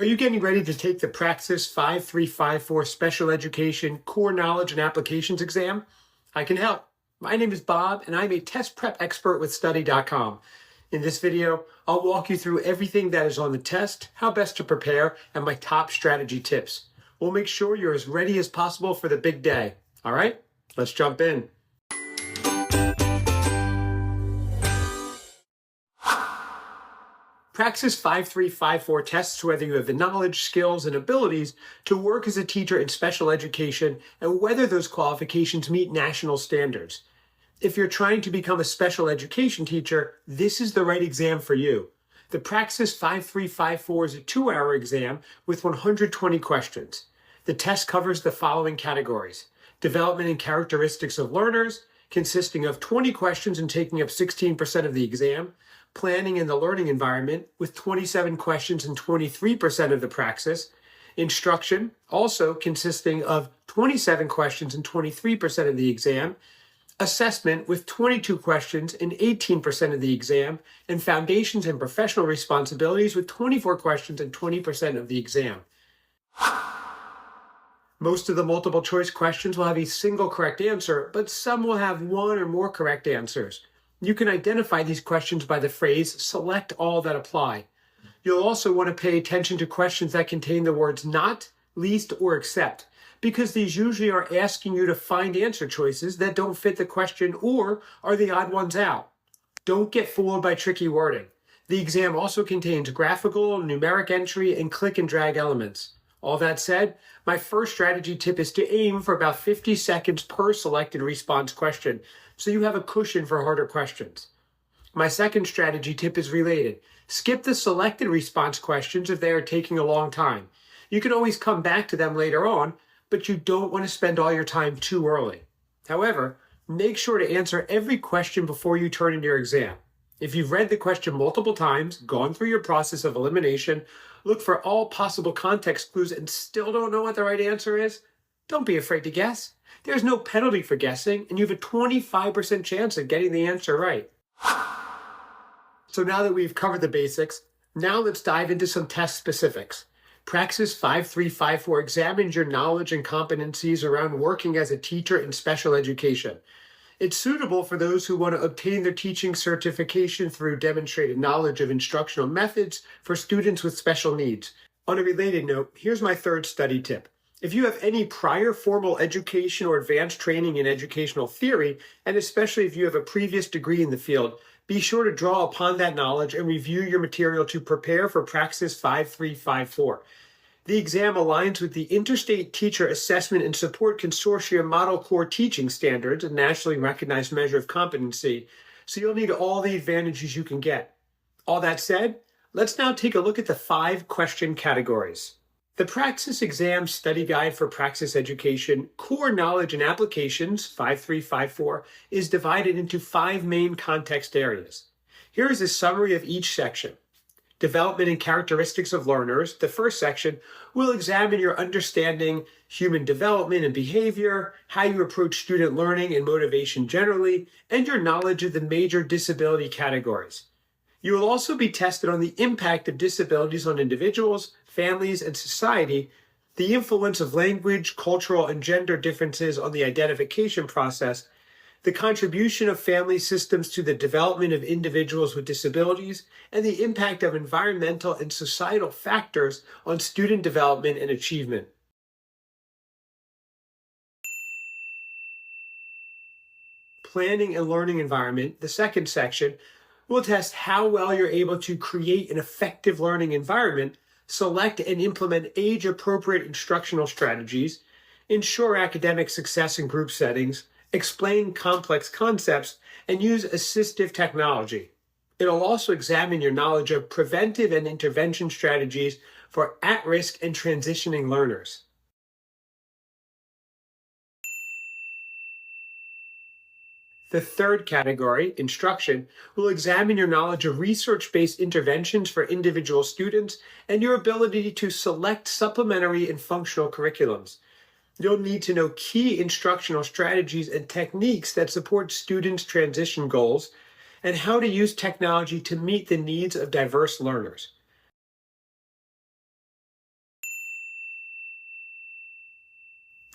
Are you getting ready to take the Praxis 5354 Special Education Core Knowledge and Applications exam? I can help. My name is Bob, and I'm a test prep expert with Study.com. In this video, I'll walk you through everything that is on the test, how best to prepare, and my top strategy tips. We'll make sure you're as ready as possible for the big day. All right, let's jump in. Praxis 5354 tests whether you have the knowledge, skills, and abilities to work as a teacher in special education and whether those qualifications meet national standards. If you're trying to become a special education teacher, this is the right exam for you. The Praxis 5354 is a 2-hour exam with 120 questions. The test covers the following categories: development and characteristics of learners, consisting of 20 questions and taking up 16% of the exam; planning in the learning environment, with 27 questions and 23% of the praxis; instruction, also consisting of 27 questions and 23% of the exam; assessment, with 22 questions and 18% of the exam; and foundations and professional responsibilities, with 24 questions and 20% of the exam. Most of the multiple choice questions will have a single correct answer, but some will have one or more correct answers. You can identify these questions by the phrase, "select all that apply." You'll also want to pay attention to questions that contain the words not, least, or except, because these usually are asking you to find answer choices that don't fit the question or are the odd ones out. Don't get fooled by tricky wording. The exam also contains graphical, numeric entry, and click and drag elements. All that said, my first strategy tip is to aim for about 50 seconds per selected response question, so you have a cushion for harder questions. My second strategy tip is related. Skip the selected response questions if they are taking a long time. You can always come back to them later on, but you don't want to spend all your time too early. However, make sure to answer every question before you turn in your exam. If you've read the question multiple times, gone through your process of elimination, look for all possible context clues, and still don't know what the right answer is, don't be afraid to guess. There's no penalty for guessing, and you have a 25% chance of getting the answer right. So now that we've covered the basics, now let's dive into some test specifics. Praxis 5354 examines your knowledge and competencies around working as a teacher in special education. It's suitable for those who want to obtain their teaching certification through demonstrated knowledge of instructional methods for students with special needs. On a related note, here's my third study tip. If you have any prior formal education or advanced training in educational theory, and especially if you have a previous degree in the field, be sure to draw upon that knowledge and review your material to prepare for Praxis 5354. The exam aligns with the Interstate Teacher Assessment and Support Consortium Model Core Teaching Standards, a nationally recognized measure of competency, so you'll need all the advantages you can get. All that said, let's now take a look at the 5 question categories. The Praxis Exam Study Guide for Praxis Education Core Knowledge and Applications 5354 is divided into 5 main context areas. Here is a summary of each section. Development and characteristics of learners, the first section, will examine your understanding human development and behavior, how you approach student learning and motivation generally, and your knowledge of the major disability categories. You will also be tested on the impact of disabilities on individuals, families, and society, the influence of language, cultural, and gender differences on the identification process, the contribution of family systems to the development of individuals with disabilities, and the impact of environmental and societal factors on student development and achievement. Planning and learning environment, the second section, will test how well you're able to create an effective learning environment, select and implement age-appropriate instructional strategies, ensure academic success in group settings, explain complex concepts, and use assistive technology. It'll also examine your knowledge of preventive and intervention strategies for at-risk and transitioning learners. The third category, instruction, will examine your knowledge of research-based interventions for individual students and your ability to select supplementary and functional curriculums. You'll need to know key instructional strategies and techniques that support students' transition goals and how to use technology to meet the needs of diverse learners.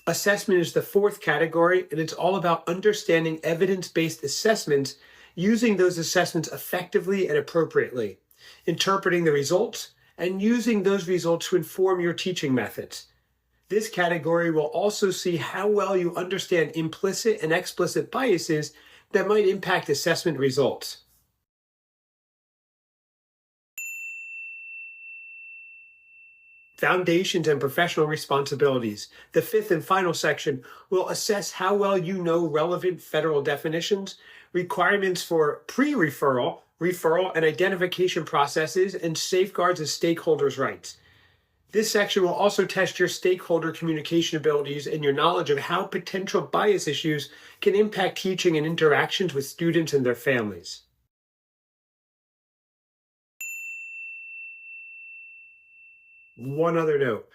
Assessment is the fourth category, and it's all about understanding evidence-based assessments, using those assessments effectively and appropriately, interpreting the results, and using those results to inform your teaching methods. This category will also see how well you understand implicit and explicit biases that might impact assessment results. Foundations and professional responsibilities. The fifth and final section will assess how well you know relevant federal definitions, requirements for pre-referral, referral, and identification processes, and safeguards of stakeholders' rights. This section will also test your stakeholder communication abilities and your knowledge of how potential bias issues can impact teaching and interactions with students and their families. One other note.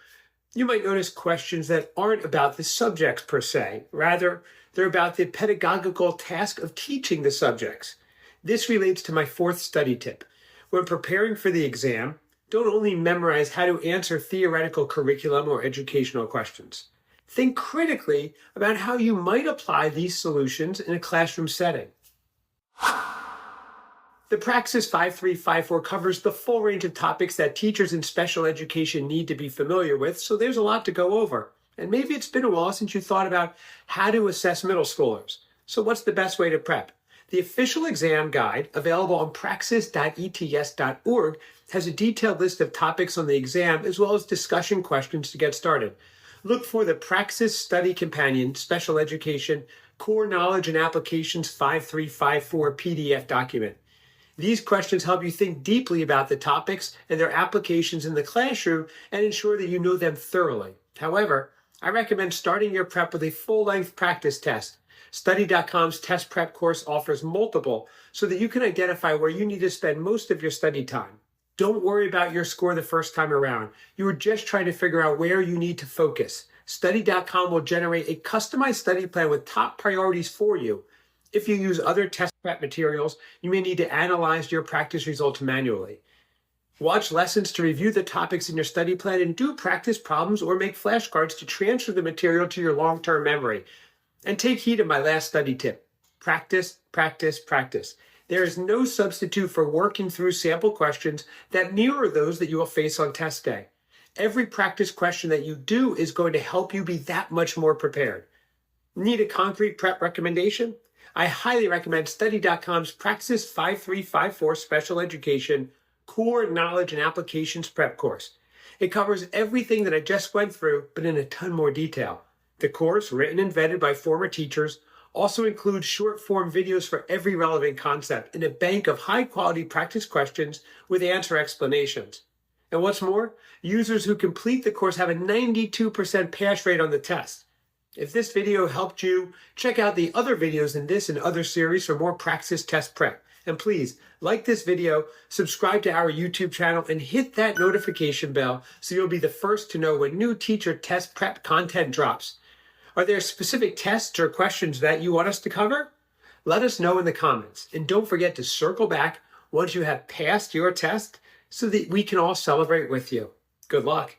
You might notice questions that aren't about the subjects per se. Rather, they're about the pedagogical task of teaching the subjects. This relates to my fourth study tip. When preparing for the exam, don't only memorize how to answer theoretical curriculum or educational questions. Think critically about how you might apply these solutions in a classroom setting. The Praxis 5354 covers the full range of topics that teachers in special education need to be familiar with, so there's a lot to go over. And maybe it's been a while since you thought about how to assess middle schoolers. So what's the best way to prep? The official exam guide, available on praxis.ets.org, has a detailed list of topics on the exam as well as discussion questions to get started. Look for the Praxis Study Companion Special Education Core Knowledge and Applications 5354 PDF document. These questions help you think deeply about the topics and their applications in the classroom and ensure that you know them thoroughly. However, I recommend starting your prep with a full-length practice test. Study.com's test prep course offers multiple so that you can identify where you need to spend most of your study time. Don't worry about your score the first time around. You are just trying to figure out where you need to focus. Study.com will generate a customized study plan with top priorities for you. If you use other test prep materials, you may need to analyze your practice results manually. Watch lessons to review the topics in your study plan and do practice problems or make flashcards to transfer the material to your long-term memory. And take heed of my last study tip. Practice, practice, practice. There is no substitute for working through sample questions that mirror those that you will face on test day. Every practice question that you do is going to help you be that much more prepared. Need a concrete prep recommendation? I highly recommend Study.com's Praxis 5354 Special Education Core Knowledge and Applications Prep course. It covers everything that I just went through, but in a ton more detail. The course, written and vetted by former teachers, also includes short-form videos for every relevant concept and a bank of high-quality practice questions with answer explanations. And what's more, users who complete the course have a 92% pass rate on the test. If this video helped you, check out the other videos in this and other series for more Praxis test prep. And please, like this video, subscribe to our YouTube channel, and hit that notification bell so you'll be the first to know when new teacher test prep content drops. Are there specific tests or questions that you want us to cover? Let us know in the comments. And don't forget to circle back once you have passed your test so that we can all celebrate with you. Good luck.